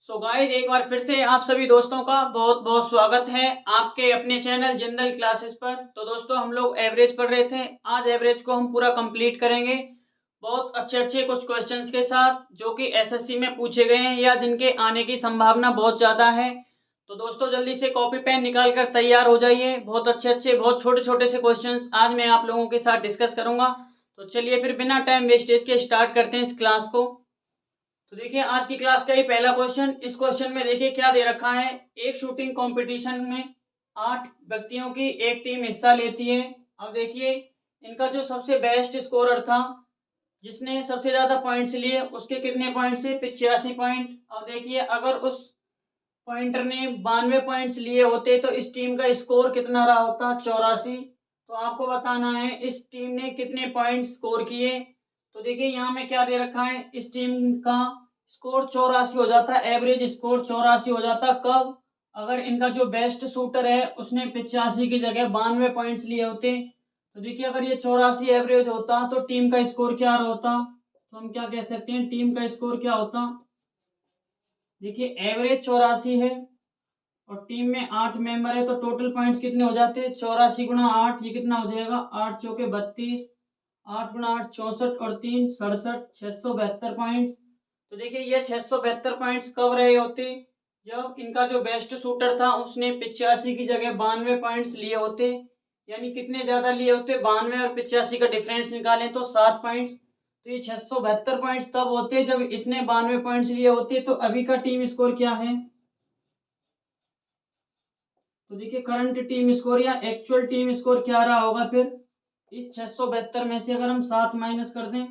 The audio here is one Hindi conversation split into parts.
सो गाइस, एक बार फिर से आप सभी दोस्तों का बहुत बहुत स्वागत है आपके अपने चैनल जिंदल क्लासेस पर। तो दोस्तों, हम लोग एवरेज पढ़ रहे थे। आज एवरेज को हम पूरा कंप्लीट करेंगे बहुत अच्छे अच्छे कुछ क्वेश्चंस के साथ, जो कि एसएससी में पूछे गए हैं या जिनके आने की संभावना बहुत ज़्यादा है। तो दोस्तों, जल्दी से कॉपी पेन निकाल कर तैयार हो जाइए। बहुत अच्छे अच्छे बहुत छोटे छोटे से क्वेश्चंस आज मैं आप लोगों के साथ डिस्कस करूंगा। तो चलिए फिर बिना टाइम वेस्टेज के स्टार्ट करते हैं इस क्लास को। तो देखिए, आज की क्लास का ही पहला क्वेश्चन। इस क्वेश्चन में देखिए क्या दे रखा है। एक शूटिंग कंपटीशन में 8 व्यक्तियों की एक टीम हिस्सा लेती है। अब देखिए, इनका जो सबसे बेस्ट स्कोरर था, जिसने सबसे ज्यादा पॉइंट्स लिए, उसके कितने पॉइंट्स है? 85 पॉइंट। अब देखिए, अगर उस पॉइंटर ने 92 पॉइंट्स लिए होते तो इस टीम का स्कोर कितना रहा होता? 84। तो आपको बताना है इस टीम ने कितने पॉइंट स्कोर किए। तो देखिए, यहाँ में क्या दे रखा है, इस टीम का स्कोर 84 हो जाता है। एवरेज स्कोर 84 हो जाता। कब? अगर इनका जो बेस्ट शूटर है उसने 85 की जगह 92 पॉइंट्स लिए होते। तो देखिए, अगर ये 84 एवरेज होता तो टीम का स्कोर क्या होता? तो हम क्या कह सकते हैं, टीम का स्कोर क्या होता? देखिए, एवरेज 84 है और टीम में 8 मेंबर है, तो टोटल पॉइंट्स कितने हो जाते हैं? 84 गुणा 8, ये कितना हो जाएगा? 8 चौके 32, 8 गुणा 8 64 और 3 67, 672 पॉइंट्स। तो देखिए, ये 672 पॉइंट्स कब रहे होते? जब इनका जो बेस्ट शूटर था उसने 85 की जगह 92 पॉइंट्स लिए होते। यानी कितने ज्यादा लिए होते? 92 और 85 का डिफरेंस निकालें तो 7 पॉइंट्स। तो ये 672 पॉइंट्स तब होते जब इसने 92 पॉइंट्स लिए होते। तो अभी का टीम स्कोर क्या है? तो देखिए, करंट टीम स्कोर या एक्चुअल टीम स्कोर क्या रहा होगा फिर? इस 672 में से अगर हम 7 माइनस कर दें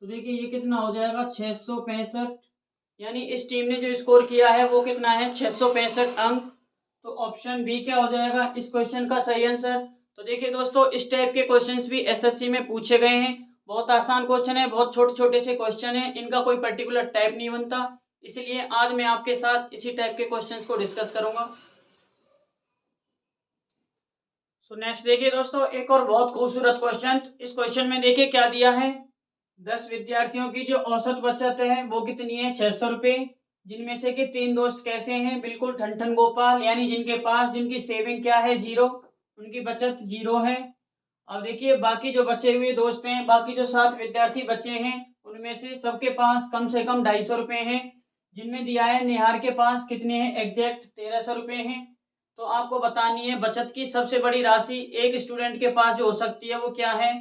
तो देखिए ये कितना हो जाएगा? 665। यानी इस टीम ने जो स्कोर किया है वो कितना है? 665 अंक। तो ऑप्शन बी क्या हो जाएगा इस क्वेश्चन का सही आंसर? तो देखिए दोस्तों, इस टाइप के क्वेश्चंस भी एसएससी में पूछे गए हैं। बहुत आसान क्वेश्चन है, बहुत छोटे छोटे से क्वेश्चन है, इनका कोई पर्टिकुलर टाइप नहीं बनता। इसलिए आज मैं आपके साथ इसी टाइप के क्वेश्चंस को डिस्कस करूंगा। सो नेक्स्ट देखिए दोस्तों, एक और बहुत खूबसूरत क्वेश्चन। इस क्वेश्चन में देखिए क्या दिया है। 10 विद्यार्थियों की जो औसत बचत है वो कितनी है? 600 रुपये। जिनमें से कि 3 दोस्त कैसे हैं? बिल्कुल ठन गोपाल, यानी जिनके पास जिनकी सेविंग क्या है? 0। उनकी बचत 0 है। अब देखिए, बाकी जो बचे हुए दोस्त हैं, बाकी जो 7 विद्यार्थी बचे हैं, उनमें से सबके पास कम से कम 250 रुपये हैं। जिनमें दिया है निहार के पास कितने हैं? एग्जैक्ट 1300 रुपये हैं। तो आपको बतानी है बचत की सबसे बड़ी राशि एक स्टूडेंट के पास जो हो सकती है वो क्या है।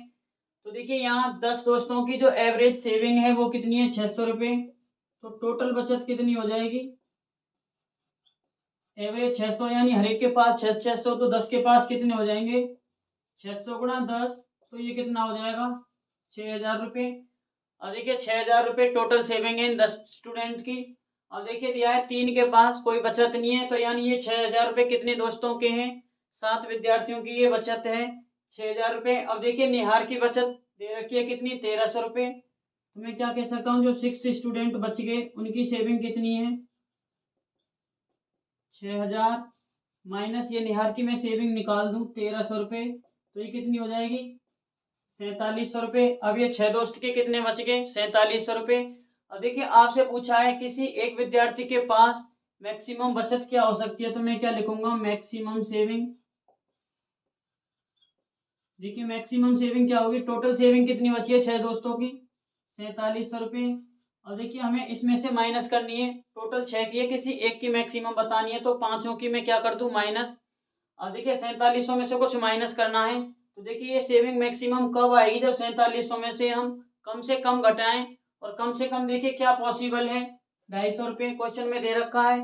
तो देखिए, यहाँ 10 दोस्तों की जो एवरेज सेविंग है वो कितनी है? 600 रुपये। तो टोटल बचत कितनी हो जाएगी? एवरेज 600, यानी हर एक के पास 600, तो 10 के पास कितने हो जाएंगे? 600 गुणा 10, तो ये कितना हो जाएगा? 6000 रुपये। और देखिए, 6000 रुपये टोटल सेविंग है 10 स्टूडेंट की। और देखिए, दिया है 3 के पास कोई बचत नहीं है, तो यानी ये 6000 रुपये कितने दोस्तों के हैं? 7 विद्यार्थियों की ये बचत है 6000 रुपये। अब देखिए, निहार की बचत दे रखी है कितनी? 1300 रुपये। तो मैं क्या कह सकता हूँ, जो 6 स्टूडेंट बच गए उनकी सेविंग कितनी है? 6000 माइनस ये निहार की मैं सेविंग निकाल दूं 1300 रुपये, तो ये कितनी हो जाएगी? 4700 रुपये। अब ये 6 दोस्त के कितने बच गए? 4700 रुपये। और देखिए, आपसे पूछा है किसी एक विद्यार्थी के पास मैक्सिमम बचत क्या हो सकती है, तो मैं क्या लिखूंगा? Maximum saving. देखिए, मैक्सिमम सेविंग क्या होगी? टोटल सेविंग कितनी बची है 6 दोस्तों की? 4700 रुपये। और देखिए, हमें इसमें से माइनस करनी है। टोटल 6 की है, किसी एक की मैक्सिमम बतानी है, तो पांचों की मैं क्या कर दूं? माइनस। और देखिए, 4700 में से कुछ माइनस करना है। तो देखिए, ये सेविंग मैक्सिमम कब आएगी? जब 4700 में से हम कम से कम घटाएं। और कम से कम देखिए क्या पॉसिबल है? 250 रुपये क्वेश्चन में दे रखा है।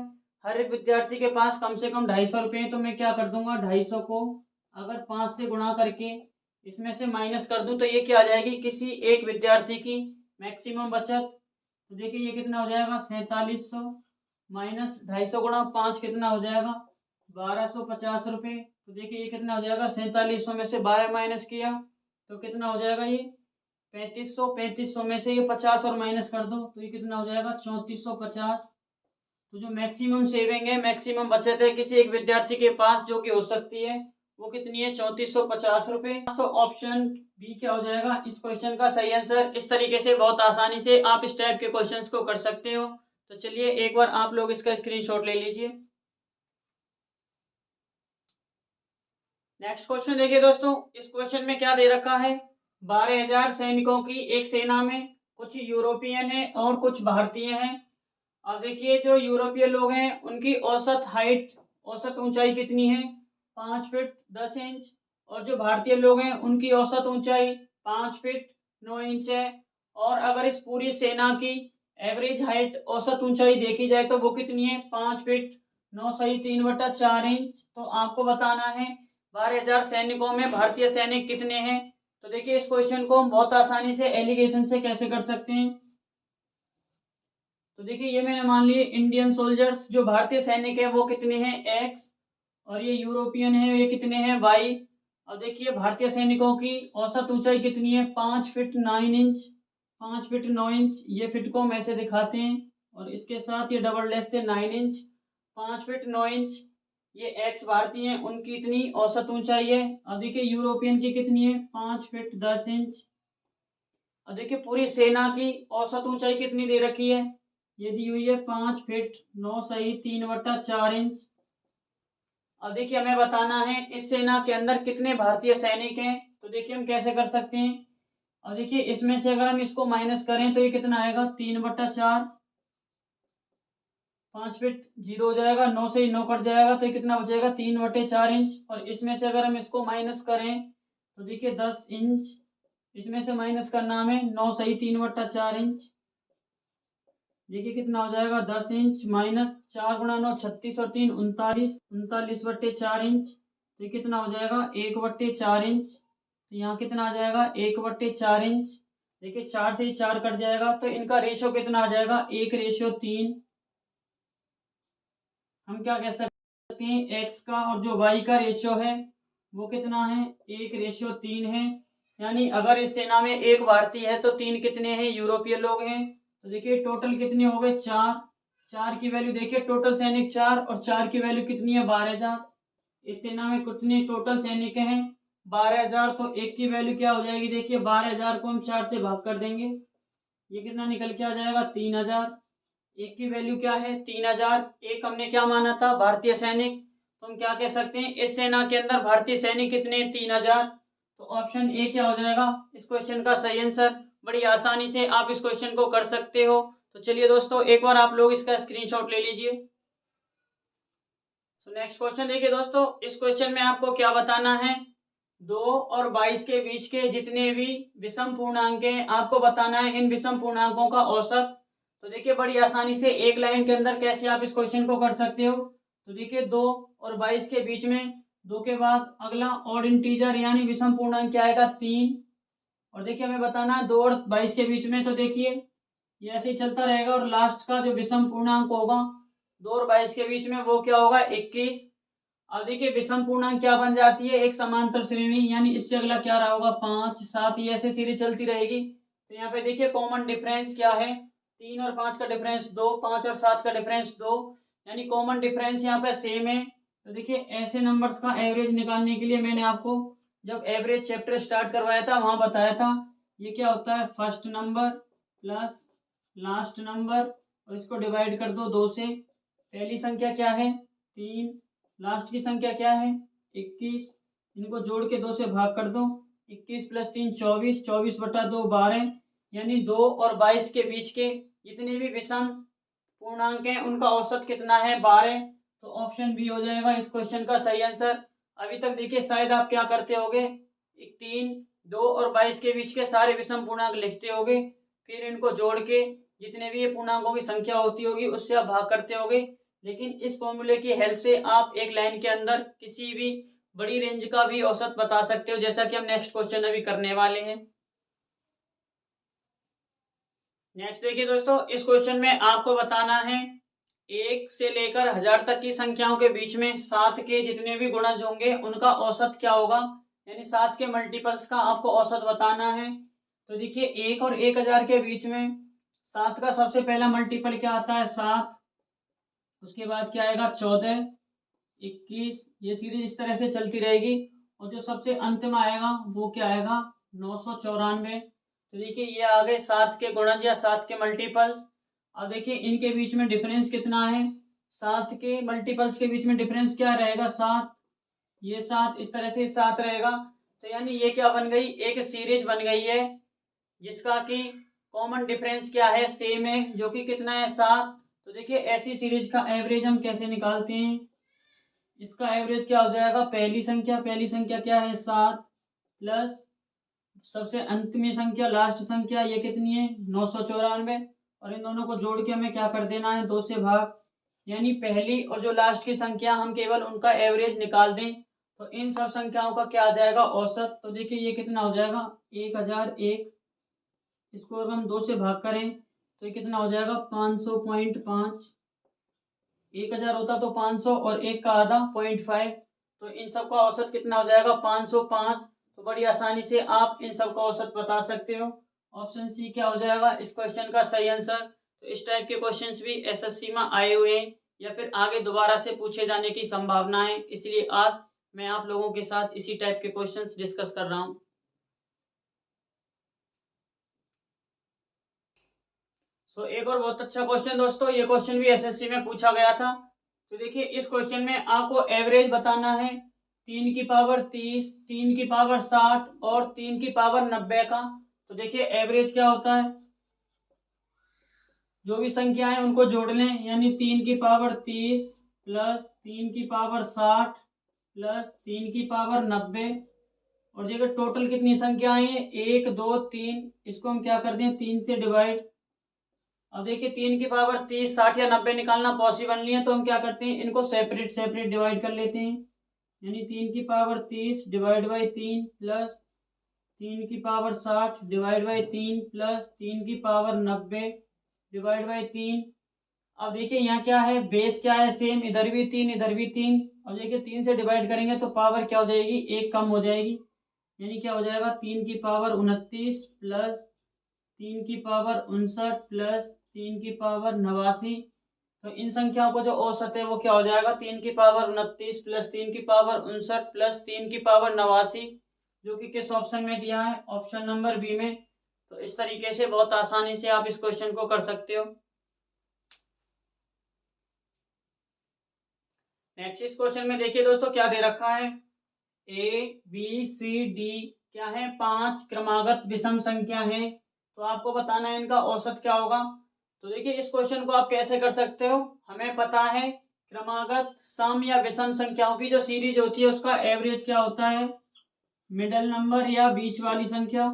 हर एक विद्यार्थी के पास कम से कम 250 रुपये, तो मैं क्या कर दूंगा? 250 को अगर 5 से गुणा करके इसमें से माइनस कर दूं तो ये क्या आ जाएगी? किसी एक विद्यार्थी की मैक्सिमम बचत। तो देखिए, ये कितना हो जाएगा? 4700 माइनस 250 गुणा 5 कितना हो जाएगा? 1250 रुपये। तो देखिए, ये कितना हो जाएगा? 4700 में से 12 माइनस किया तो कितना हो जाएगा? ये 3500। 3500 में से ये 50 और माइनस कर दो तो ये कितना हो जाएगा? 3450। तो जो मैक्सिमम सेविंग है, मैक्सिमम बचत है किसी एक विद्यार्थी के पास जो कि हो सकती है, वो कितनी है? 3450 रुपये। तो ऑप्शन बी क्या हो जाएगा इस क्वेश्चन का सही आंसर? इस तरीके से बहुत आसानी से आप इस टाइप के क्वेश्चंस को कर सकते हो। तो चलिए एक बार आप लोग इसका स्क्रीनशॉट ले लीजिए। नेक्स्ट क्वेश्चन देखिए दोस्तों, इस क्वेश्चन में क्या दे रखा है, 12,000 सैनिकों की एक सेना में कुछ यूरोपियन है और कुछ भारतीय हैं। अब देखिए जो यूरोपीय लोग हैं उनकी औसत हाइट, औसत ऊंचाई कितनी है, 5 फीट 10 इंच, और जो भारतीय लोग हैं उनकी औसत ऊंचाई 5 फीट 9 इंच है। और अगर इस पूरी सेना की एवरेज हाइट, औसत ऊंचाई देखी जाए तो वो कितनी है, 5 फीट 9 सही 3/4 इंच। तो आपको बताना है 12,000 सैनिकों में भारतीय सैनिक कितने हैं। तो देखिए इस क्वेश्चन को हम बहुत आसानी से एलिगेशन से कैसे कर सकते हैं। तो देखिए ये मैंने मान लिए इंडियन सोल्जर्स, जो भारतीय सैनिक है वो कितने हैं, एक्स, और ये यूरोपियन है ये कितने हैं, वाई। और देखिए भारतीय सैनिकों की औसत ऊंचाई कितनी है, 5 फीट 9 इंच, 5 फीट 9 इंच, ये फिट को हम ऐसे दिखाते हैं, और इसके साथ ये डबल डैश से 9 इंच, 5 फीट 9 इंच, ये एक्स भारतीय हैं उनकी इतनी औसत ऊंचाई है। अब देखिए यूरोपियन की कितनी है, 5 फीट 10 इंच। और देखिए पूरी सेना की औसत ऊंचाई कितनी दे रखी है, ये दी हुई है 5 फीट 9 सही 3/4 इंच। अब देखिए हमें बताना है इस सेना के अंदर कितने भारतीय सैनिक हैं। तो देखिए हम कैसे कर सकते हैं, और देखिए इसमें से अगर हम इसको माइनस करें तो ये कितना आएगा, 3/4, 5 फीट 0 हो जाएगा, 9 से ही 9 कट जाएगा तो ये कितना बचेगा, 3/4 इंच। और इसमें से अगर हम इसको माइनस करें तो देखिए 10 इंच, इसमें से माइनस करना हमें, 9 सही 3/4 इंच, देखिए कितना हो जाएगा, 10 इंच माइनस 4 गुणा 9 36 और 3 39, 39/4 इंच, तो ये कितना हो जाएगा, 1/4 इंच। तो यहाँ कितना आ जाएगा, 1/4 इंच। देखिए 4 से ही 4 कट जाएगा तो इनका रेशियो कितना आ जाएगा, 1:3। हम क्या कह सकते हैं, एक्स का और जो वाई का रेशियो है वो कितना है, 1:3 है। यानी अगर इस सेना में एक भारतीय है तो 3 कितने हैं, यूरोपीय लोग हैं। तो देखिए टोटल कितने हो गए, 4, 4 की वैल्यू देखिए, टोटल सैनिक 4, और 4 की वैल्यू कितनी है, 12,000। इस सेना में कितने टोटल सैनिक हैं, 12,000। तो एक की वैल्यू क्या हो जाएगी, देखिए 12,000 को हम 4 से भाग कर देंगे, ये कितना निकल के आ जाएगा, 3,000। एक की वैल्यू क्या है, 3,000। एक हमने क्या माना था, भारतीय सैनिक, तो हम क्या कह सकते हैं, इस सेना के अंदर भारतीय सैनिक कितने, 3,000। तो ऑप्शन ए क्या हो जाएगा इस क्वेश्चन का सही आंसर। बड़ी आसानी से आप इस क्वेश्चन को कर सकते हो। तो चलिए दोस्तों एक बार आप लोग इसका स्क्रीनशॉट ले लीजिए। तो नेक्स्ट क्वेश्चन देखिए दोस्तों, इस क्वेश्चन में आपको क्या बताना है, 2 और 22 के बीच के जितने भी विषम पूर्णांक हैं आपको बताना है इन विषम पूर्णांकों का औसत। तो देखिए बड़ी आसानी से एक लाइन के अंदर कैसे आप इस क्वेश्चन को कर सकते हो। तो देखिए 2 और 22 के बीच में 2 के बाद अगला ऑड इंटीजर यानी विषम पूर्णांक क्या आएगा, 3। और देखिए हमें बताना है 2 और 22 के बीच में, तो देखिए ये ऐसे ही चलता रहेगा, और लास्ट का जो विषम पूर्णांक होगा 2 और 22 के बीच में वो क्या होगा, 21। अब देखिए विषम पूर्णांक क्या बन जाती है, एक समांतर श्रेणी, यानी इससे अगला क्या रहा होगा, 5 7, ये ऐसे सीरीज चलती रहेगी। तो यहाँ पे देखिए कॉमन डिफरेंस क्या है, 3 और 5 का डिफरेंस 2, 5 और 7 का डिफरेंस 2, यानी कॉमन डिफरेंस यहाँ पे सेम है। तो देखिए ऐसे नंबर्स का एवरेज निकालने के लिए मैंने आपको जब एवरेज चैप्टर स्टार्ट करवाया था वहां बताया था, ये क्या होता है, first number plus last number, और इसको डिवाइड कर दो 2 से। पहली संख्या क्या है, 3, लास्ट की संख्या क्या है, 21, इनको जोड़ के 2 से भाग कर दो, 21 + 3 24, 24/2 12, यानी 2 और 22 के बीच के जितने भी विषम पूर्णांक हैं उनका औसत कितना है, 12। तो ऑप्शन बी हो जाएगा इस क्वेश्चन का सही आंसर। अभी तक देखिए शायद आप क्या करते होगे, 3, 2 और 22 के बीच के सारे विषम पूर्णांक लिखते होगे, फिर इनको जोड़ के जितने भी ये पूर्णांकों की संख्या होती होगी उससे आप भाग करते होगे। लेकिन इस फॉर्मूले की हेल्प से आप एक लाइन के अंदर किसी भी बड़ी रेंज का भी औसत बता सकते हो, जैसा कि हम नेक्स्ट क्वेश्चन अभी करने वाले हैं। नेक्स्ट देखिए दोस्तों, इस क्वेश्चन में आपको बताना है 1 से लेकर 1000 तक की संख्याओं के बीच में 7 के जितने भी गुणज होंगे उनका औसत क्या होगा, यानी 7 के मल्टीपल्स का आपको औसत बताना है। तो देखिए 1 और 1000 के बीच में 7 का सबसे पहला मल्टीपल क्या आता है, 7, उसके बाद क्या आएगा, 14, 21, ये सीरीज इस तरह से चलती रहेगी। और जो सबसे अंत में आएगा वो क्या आएगा, 994। तो देखिए ये आ गए 7 के गुणज या 7 के मल्टीपल्स। अब देखिए इनके बीच में डिफरेंस कितना है, 7 के मल्टीपल्स के बीच में डिफरेंस क्या रहेगा, 7, ये 7, इस तरह से 7 रहेगा। तो यानी ये क्या बन गई, एक सीरीज बन गई है जिसका कि कॉमन डिफरेंस क्या है, सेम है, जो कि कितना है, 7। तो देखिए ऐसी सीरीज का एवरेज हम कैसे निकालते हैं, इसका एवरेज क्या हो जाएगा, पहली संख्या क्या है, 7 प्लस सबसे अंतिम संख्या, लास्ट संख्या, ये कितनी है, 994, और इन दोनों को जोड़ के हमें क्या कर देना है, 2 से भाग। यानी पहली और जो लास्ट की संख्या हम केवल उनका एवरेज निकाल दें तो इन सब संख्याओं का क्या आ जाएगा, औसत। तो देखिए ये कितना हो जाएगा, 1001, इसको अगर हम 2 से भाग करें तो ये कितना हो जाएगा, 500.5, 1000 होता तो 500 और 1 का आधा 0.5, तो इन सब का औसत कितना हो जाएगा, 505। तो बड़ी आसानी से आप इन सब का औसत बता सकते हो। ऑप्शन सी क्या हो जाएगा इस क्वेश्चन का सही आंसर। तो इस टाइप के क्वेश्चंस भी एसएससी में आए हुए हैं या फिर आगे दोबारा से पूछे जाने की संभावना है, इसलिए आज मैं आप लोगों के साथ इसी टाइप के क्वेश्चंस डिस्कस कर रहा हूँ। एक और बहुत अच्छा क्वेश्चन दोस्तों, ये क्वेश्चन भी एसएससी में पूछा गया था। तो देखिए इस क्वेश्चन में आपको एवरेज बताना है 3 की पावर 30, 3 की पावर 60 और 3 की पावर 90 का। तो देखिए एवरेज क्या होता है, जो भी संख्या है उनको जोड़ लें, यानी 3 की पावर 30 प्लस 3 की पावर 60 प्लस 3 की पावर 90, और देखिए टोटल कितनी संख्या है, 1 2 3, इसको हम क्या कर दें, 3 से डिवाइड। अब देखिए 3 की पावर 30, 60 या 90 निकालना पॉसिबल नहीं है, तो हम क्या करते हैं, इनको सेपरेट सेपरेट डिवाइड कर लेते हैं। यानी 3 की पावर 30 डिवाइड बाई 3 प्लस 3 की पावर 60 डिवाइड बाई 3 प्लस 3 की पावर 90 डिवाइड बाई 3। अब देखिए यहाँ क्या है, बेस क्या है, सेम, इधर भी 3 इधर भी 3। अब देखिए 3 से डिवाइड करेंगे तो पावर क्या हो जाएगी, 1 कम हो जाएगी, यानी क्या हो जाएगा, 3 की पावर 29 प्लस 3 की पावर 59 प्लस 3 की पावर 89। तो इन संख्याओं को जो औसत है वो क्या हो जाएगा, 3 की पावर 29 प्लस 3 की पावर 59 प्लस 3 की पावर 89, जो कि किस ऑप्शन में दिया है, ऑप्शन नंबर बी में। तो इस तरीके से बहुत आसानी से आप इस क्वेश्चन को कर सकते हो। नेक्स्ट इस क्वेश्चन में देखिए दोस्तों क्या दे रखा है, ए बी सी डी क्या है, 5 क्रमागत विषम संख्या है, तो आपको बताना है इनका औसत क्या होगा। तो देखिए इस क्वेश्चन को आप कैसे कर सकते हो, हमें पता है क्रमागत सम या विषम संख्याओं की जो सीरीज होती है उसका एवरेज क्या होता है, मिडल नंबर या बीच वाली संख्या।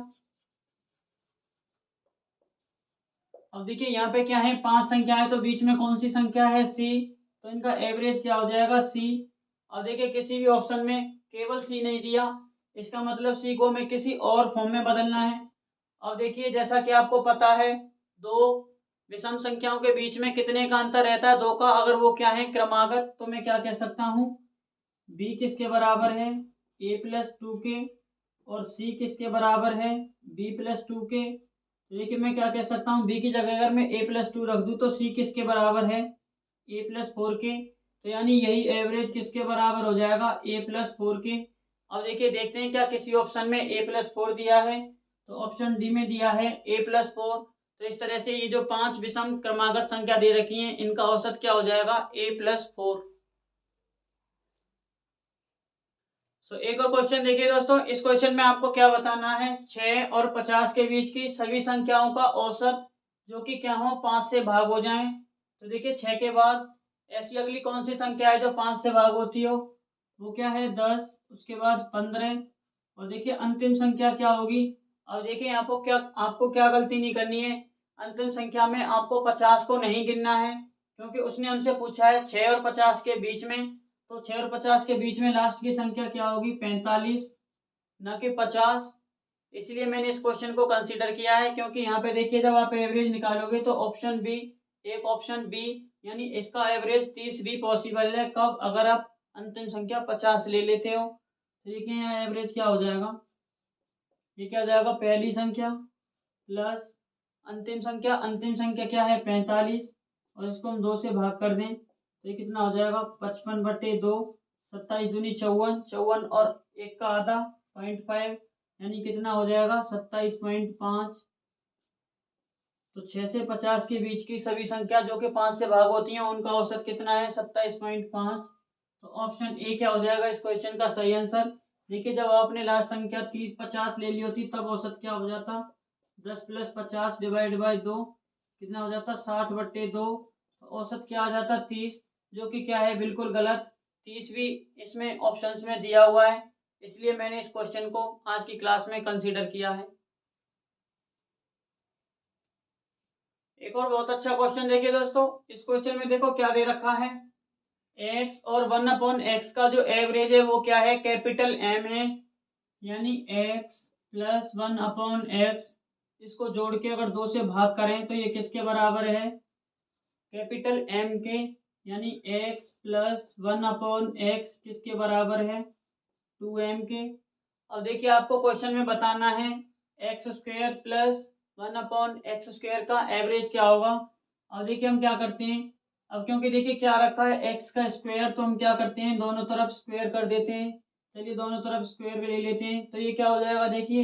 अब देखिए यहाँ पे क्या है, 5 संख्या है, तो बीच में कौन सी संख्या है, सी, तो इनका एवरेज क्या हो जाएगा, सी। अब देखिए किसी भी ऑप्शन में केवल सी नहीं दिया, इसका मतलब सी को हमें किसी और फॉर्म में बदलना है। अब देखिए जैसा कि आपको पता है, दो विषम संख्याओं के बीच में कितने का अंतर रहता है, 2 का, अगर वो क्या है, क्रमागत, तो मैं क्या कह सकता हूँ, बी किसके बराबर है, ए प्लस 2 के, और सी किसके बराबर है, बी प्लस 2 के। तो देखिए मैं क्या कह सकता हूँ, बी की जगह अगर मैं ए प्लस 2 रख दूँ तो सी किसके बराबर है, ए प्लस 4 के। तो यानी यही एवरेज किसके बराबर हो जाएगा, ए प्लस 4 के। अब देखिए देखते हैं क्या किसी ऑप्शन में ए प्लस 4 दिया है, तो ऑप्शन डी में दिया है ए प्लस 4। तो इस तरह से ये जो 5 विषम क्रमागत संख्या दे रखी है इनका औसत क्या हो जाएगा, ए प्लस 4। एक और क्वेश्चन देखिए दोस्तों, इस क्वेश्चन में आपको क्या बताना है, 6 और 50 के बीच की सभी संख्याओं का औसत जो कि क्या हो, 5 से भाग हो जाए। तो देखिए 6 के बाद ऐसी अगली कौन सी संख्या है जो 5 से भाग होती हो, वो क्या है, 10, उसके बाद 15, और देखिए अंतिम संख्या क्या होगी। अब देखिए आपको क्या गलती नहीं करनी है, अंतिम संख्या में आपको 50 को नहीं गिनना है, क्योंकि उसने हमसे पूछा है 6 और 50 के बीच में, तो 6 और 50 के बीच में लास्ट की संख्या क्या होगी, 45, न कि 50। इसलिए मैंने इस क्वेश्चन को कंसीडर किया है, क्योंकि यहाँ पे देखिए जब आप एवरेज निकालोगे तो ऑप्शन बी, एक ऑप्शन बी, यानी इसका एवरेज 30 भी पॉसिबल है, कब, अगर आप अंतिम संख्या 50 ले लेते हो। तो देखिए यहाँ एवरेज क्या हो जाएगा, ये क्या हो जाएगा, पहली संख्या प्लस अंतिम संख्या क्या है, 45, और इसको हम 2 से भाग कर दें तो ये कितना हो जाएगा, 55/2, 27 दूनी 54, 54 और 1 का आधा 0.5, यानी कितना हो जाएगा, 27.5। तो 6 से 50 के बीच की सभी संख्या जो कि 5 से भाग होती हैं उनका औसत कितना है? 27.5। तो ऑप्शन ए क्या हो जाएगा इस क्वेश्चन का सही आंसर। देखिए जब आपने लास्ट संख्या 30 50 ले ली होती तब औसत क्या हो जाता? 10 + 50 डिवाइड बाई 2 कितना हो जाता? 60/2। तो औसत क्या आ जाता? 30, जो कि क्या है? बिल्कुल गलत। 30 भी इसमें ऑप्शंस में दिया हुआ है, इसलिए मैंने इस क्वेश्चन को आज की क्लास में कंसीडर किया है। एक और बहुत अच्छा क्वेश्चन देखिए दोस्तों, इस क्वेश्चन में देखो क्या दे रखा है। x और 1/x का जो एवरेज है वो क्या है? कैपिटल M है, यानी x + 1/x, इसको जोड़ के अगर 2 से भाग करें तो ये किसके बराबर है? कैपिटल M के, यानी x + 1/x किसके बराबर है? 2m के। और देखिए आपको क्वेश्चन में बताना है x² + 1/x² का एवरेज क्या होगा। और देखिए हम क्या करते हैं, अब क्योंकि देखिए क्या रखा है x का स्क्वायर, तो हम क्या करते हैं दोनों तरफ स्क्वायर कर देते हैं। चलिए दोनों तरफ स्क्वायर भी ले लेते हैं, तो ये क्या हो जाएगा? देखिए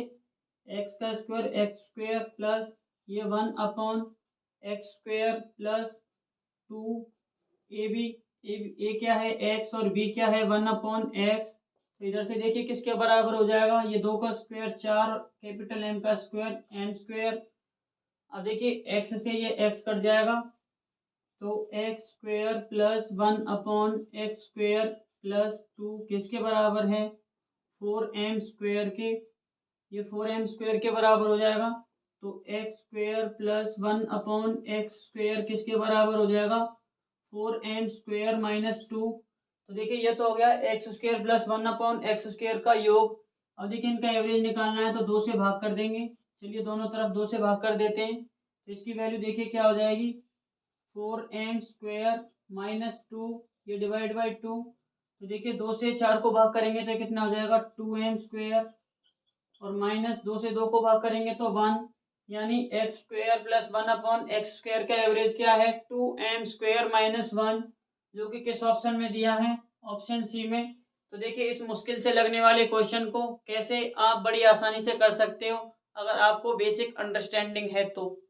x का स्क्वायर x² प्लस ये 1/x² प्लस 2 ए क्या है? x और b क्या है? 1/x। तो इधर से देखिए किसके बराबर हो जाएगा? ये 2 का स्क्वायर 4, कैपिटल M का स्क्वायर m²। अब देखिए x से ये x कट जाएगा, तो x² + 1/x² प्लस 2 किसके बराबर है? 4m² के। ये 4m² के बराबर हो जाएगा। तो x² + 1/x² किसके बराबर हो जाएगा? 4m² - 2। तो देखिए ये तो हो गया x² + 1/x² का योग। अब देखिए इनका एवरेज निकालना है तो 2 से भाग कर देंगे। चलिए दोनों तरफ 2 से भाग कर देते हैं, तो इसकी वैल्यू देखिए क्या हो जाएगी? 4m² - 2 ये डिवाइड बाई 2। तो देखिए 2 से 4 को भाग करेंगे तो कितना हो जाएगा? 2m²। और -2 से 2 को भाग करेंगे तो 1, यानी x² + 1/x² का एवरेज क्या है? 2m² - 1, जो कि किस ऑप्शन में दिया है? ऑप्शन सी में। तो देखिए इस मुश्किल से लगने वाले क्वेश्चन को कैसे आप बड़ी आसानी से कर सकते हो अगर आपको बेसिक अंडरस्टैंडिंग है तो।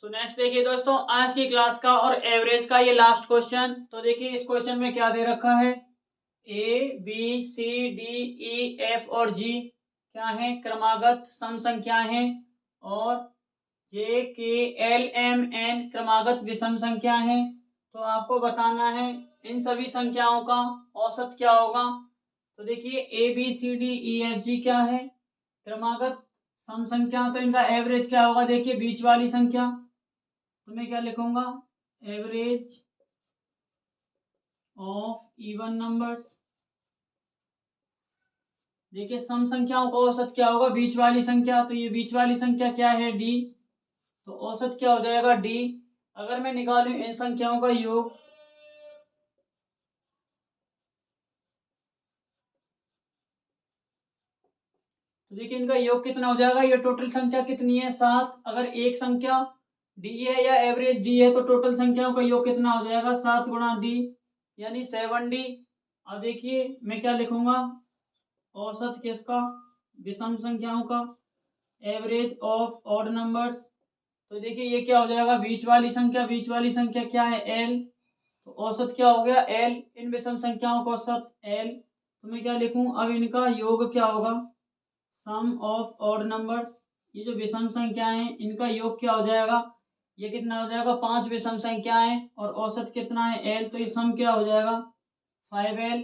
सो नेक्स्ट देखिए दोस्तों आज की क्लास का और एवरेज का ये लास्ट क्वेश्चन। तो देखिए इस क्वेश्चन में क्या दे रखा है? A B C D E F और G क्या है? क्रमागत सम संख्याएं हैं। और J K L M N क्रमागत विषम संख्याएं हैं। तो आपको बताना है इन सभी संख्याओं का औसत क्या होगा। तो देखिए A B C D E F G क्या है? क्रमागत सम संख्या, तो इनका एवरेज क्या होगा? देखिए बीच वाली संख्या, तो मैं क्या लिखूंगा? Average of even numbers. देखिए सम संख्याओं का औसत क्या होगा? बीच वाली संख्या, तो ये बीच वाली संख्या क्या है? डी। तो औसत क्या हो जाएगा? डी। अगर मैं निकालूं इन संख्याओं का योग, तो देखिए इनका योग कितना हो जाएगा? ये टोटल संख्या कितनी है? 7। अगर एक संख्या डी है या एवरेज डी है तो टोटल संख्याओं का योग कितना हो जाएगा? 7 × डी, यानी 7D। अब देखिए मैं क्या लिखूंगा? औसत किसका? विषम संख्याओं का। Average of odd numbers. तो देखिए ये क्या हो जाएगा? बीच वाली संख्या, बीच वाली संख्या क्या है? एल। तो औसत क्या हो गया? एल। इन विषम संख्याओं का औसत एल। तो मैं क्या लिखूं? अब इनका योग क्या होगा? सम ऑफ ऑड नंबर्स। ये जो विषम संख्याएं हैं इनका योग क्या हो जाएगा? ये कितना हो जाएगा? 5 विषम संख्याएं और औसत कितना है? एल। तो ये सम क्या हो जाएगा? 5L।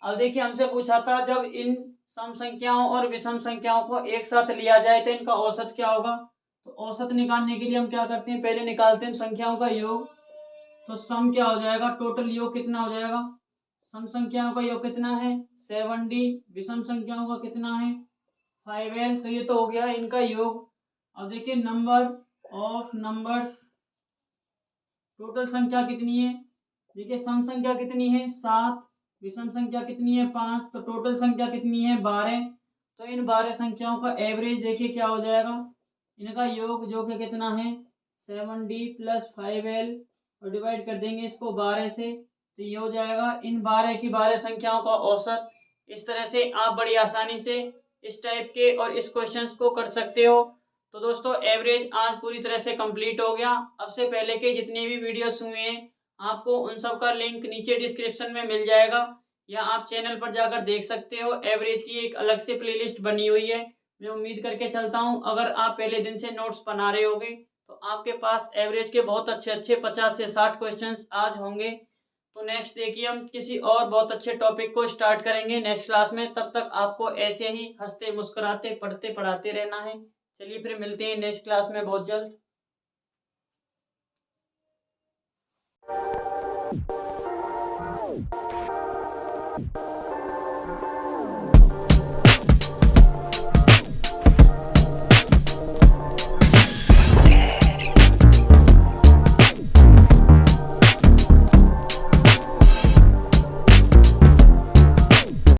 अब देखिए हमसे पूछा था जब इन सम संख्याओं और विषम संख्याओं को एक साथ लिया जाए तो इनका औसत क्या होगा। तो औसत निकालने के लिए हम क्या करते हैं? पहले निकालते हैं संख्याओं का योग। तो सम क्या हो जाएगा? टोटल योग कितना हो जाएगा? सम संख्याओं का योग कितना है? 7D। विषम संख्याओं का कितना है? 5L। तो ये तो हो गया इनका योग। अब देखिए नंबर ऑफ नंबर्स, टोटल संख्या कितनी है? देखिए सम संख्या कितनी है? 7। विषम संख्या कितनी है? 5। तो टोटल संख्या कितनी है? 12। तो इन 12 संख्याओं का एवरेज देखिए क्या हो जाएगा? इनका योग जो कि कितना है? 7D + 5L, और डिवाइड कर देंगे इसको 12 से, तो ये हो जाएगा इन 12 की 12 संख्याओं का औसत। इस तरह से आप बड़ी आसानी से इस टाइप के और इस क्वेश्चंस को कर सकते हो। तो दोस्तों एवरेज आज पूरी तरह से कंप्लीट हो गया। अब से पहले के जितने भी वीडियोस हुए हैं आपको उन सब का लिंक नीचे डिस्क्रिप्शन में मिल जाएगा, या आप चैनल पर जाकर देख सकते हो। एवरेज की एक अलग से प्लेलिस्ट बनी हुई है। मैं उम्मीद करके चलता हूँ अगर आप पहले दिन से नोट्स बना रहे होगे तो आपके पास एवरेज के बहुत अच्छे अच्छे 50 से 60 क्वेश्चंस आज होंगे। तो नेक्स्ट देखिए हम किसी और बहुत अच्छे टॉपिक को स्टार्ट करेंगे नेक्स्ट क्लास में। तब तक आपको ऐसे ही हंसते मुस्कुराते पढ़ते पढ़ाते रहना है। चलिए फिर मिलते हैं नेक्स्ट क्लास में बहुत जल्द।